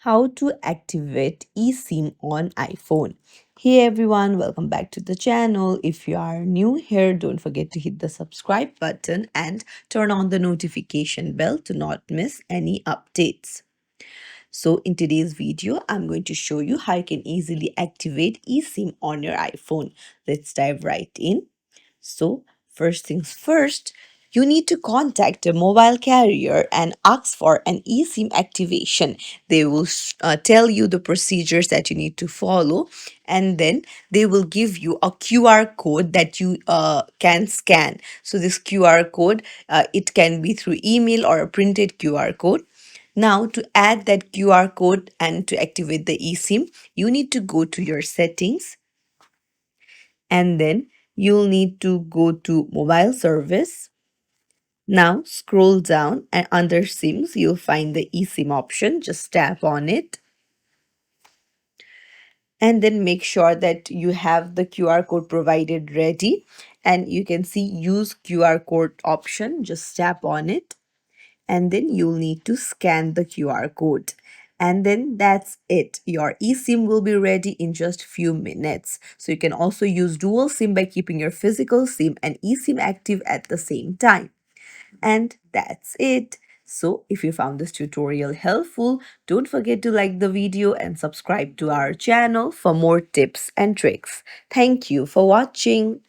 How to activate eSIM on iPhone. Hey everyone, welcome back to the channel. If you are new here, don't forget to hit the subscribe button and turn on the notification bell to not miss any updates. So in today's video, I'm going to show you how you can easily activate eSIM on your iPhone. Let's dive right in. So, first things first, you need to contact a mobile carrier and ask for an eSIM activation. They will tell you the procedures that you need to follow, and then they will give you a QR code that you can scan. So, this QR code, it can be through email or a printed QR code. Now, to add that QR code and to activate the eSIM, you need to go to your settings, and then you'll need to go to mobile service. Now scroll down and under SIMs you'll find the eSIM option. Just tap on it and then make sure that you have the QR code provided ready, and you can see use QR code option. Just tap on it and then you'll need to scan the QR code. And then that's it. Your eSIM will be ready in just few minutes. So you can also use dual SIM by keeping your physical SIM and eSIM active at the same time. And that's it. So if you found this tutorial helpful, don't forget to like the video and subscribe to our channel for more tips and tricks. Thank you for watching.